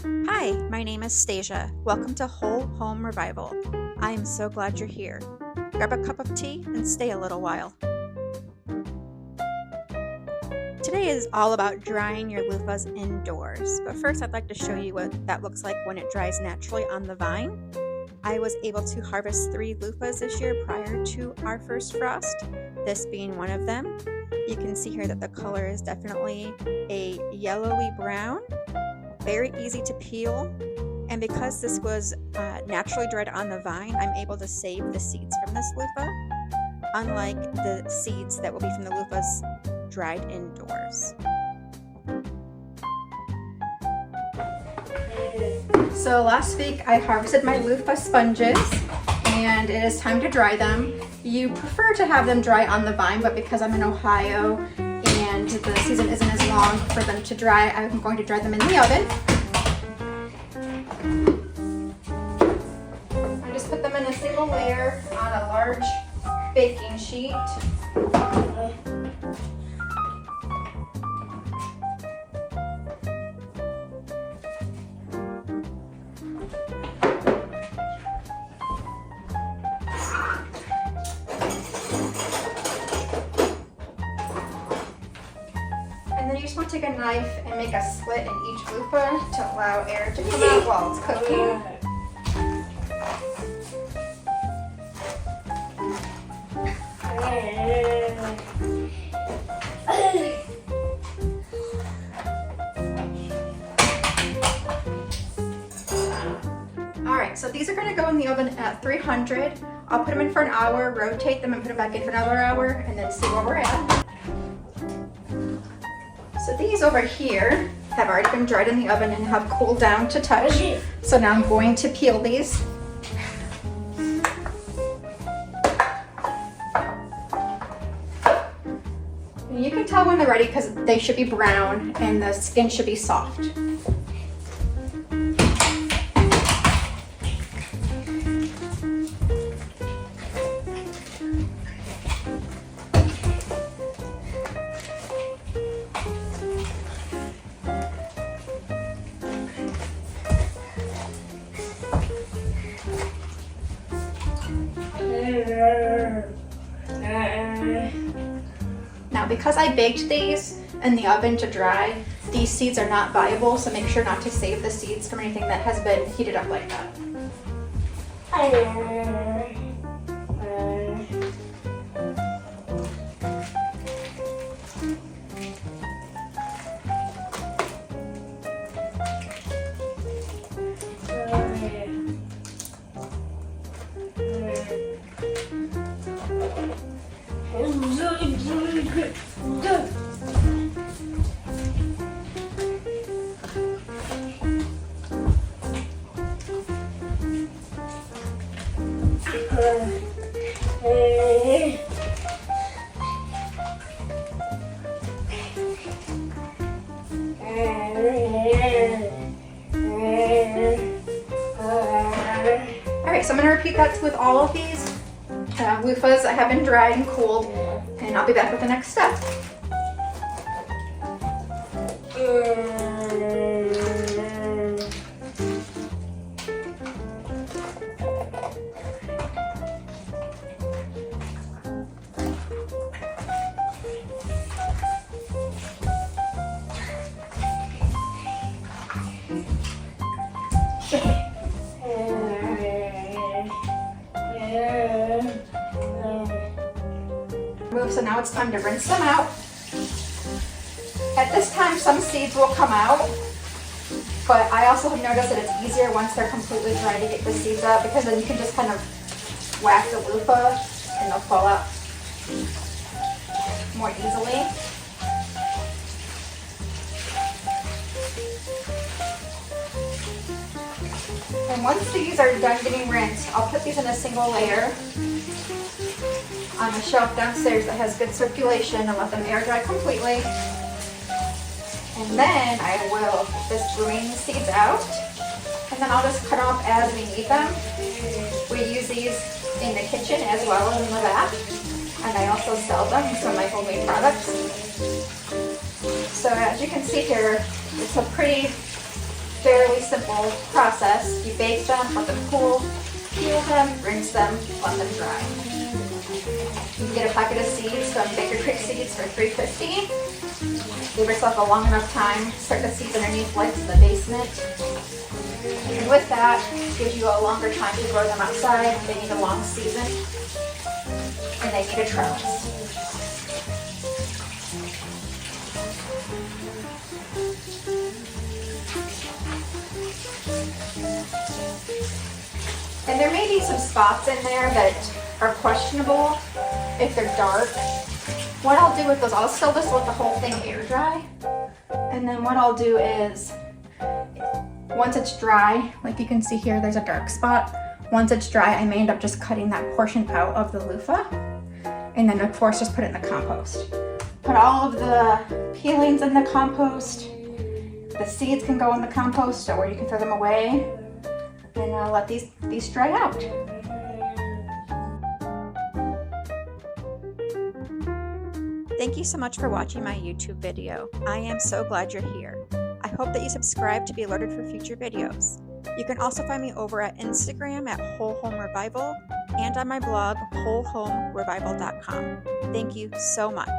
Hi, my name is Stasia. Welcome to Whole Home Revival. I am so glad you're here. Grab a cup of tea and stay a little while. Today is all about drying your loofahs indoors, but first I'd like to show you what that looks like when it dries naturally on the vine. I was able to harvest 3 loofahs this year prior to our first frost, this being one of them. You can see here that the color is definitely a yellowy brown, very easy to peel, and because this was naturally dried on the vine, I'm able to save the seeds from this loofah, unlike the seeds that will be from the loofahs dried indoors. So last week I harvested my loofah sponges and it is time to dry them. You prefer to have them dry on the vine, but because I'm in Ohio and the season isn't as long for them to dry, I'm going to dry them in the oven. I just put them in a single layer on a large baking sheet. And then you just want to take a knife and make a slit in each loofah to allow air to come out while it's cooking. Alright, so these are going to go in the oven at 300. I'll put them in for an hour, rotate them, and put them back in for another hour, and then see where we're at. So these over here have already been dried in the oven and have cooled down to touch. So now I'm going to peel these. And you can tell when they're ready because they should be brown and the skin should be soft. Now because I baked these in the oven to dry, these seeds are not viable, so make sure not to save the seeds from anything that has been heated up like that. Alright, so I'm going to repeat that with all of these loofahs that have been dried and cooled, and I'll be back with the next step. So now it's time to rinse them out. At this time, some seeds will come out, but I also have noticed that it's easier once they're completely dry to get the seeds out, because then you can just kind of whack the loofah and they'll fall out more easily. And once these are done getting rinsed, I'll put these in a single layer on a shelf downstairs that has good circulation and let them air dry completely. And then I will get this remaining seeds out, and then I'll just cut off as we need them. We use these in the kitchen as well as in the bath, and I also sell them in some of my homemade products. So as you can see here, it's a pretty fairly simple process. You bake them, let them cool, peel them, rinse them, let them dry. You can get a packet of seeds from Baker Creek Seeds for $3.50. Give yourself a long enough time to start the seeds underneath lights in the basement. And with that, it gives you a longer time to grow them outside. They need a long season, and they need a trellis. And there may be some spots in there that are questionable if they're dark. What I'll do with those, I'll still just let the whole thing air dry. And then what I'll do is, once it's dry, like you can see here, there's a dark spot. Once it's dry, I may end up just cutting that portion out of the loofah. And then of course, just put it in the compost. Put all of the peelings in the compost. The seeds can go in the compost, or you can throw them away. And let these dry out. Thank you so much for watching my YouTube video. I am so glad you're here. I hope that you subscribe to be alerted for future videos. You can also find me over at Instagram at Whole Home Revival and on my blog, wholehomerevival.com. Thank you so much.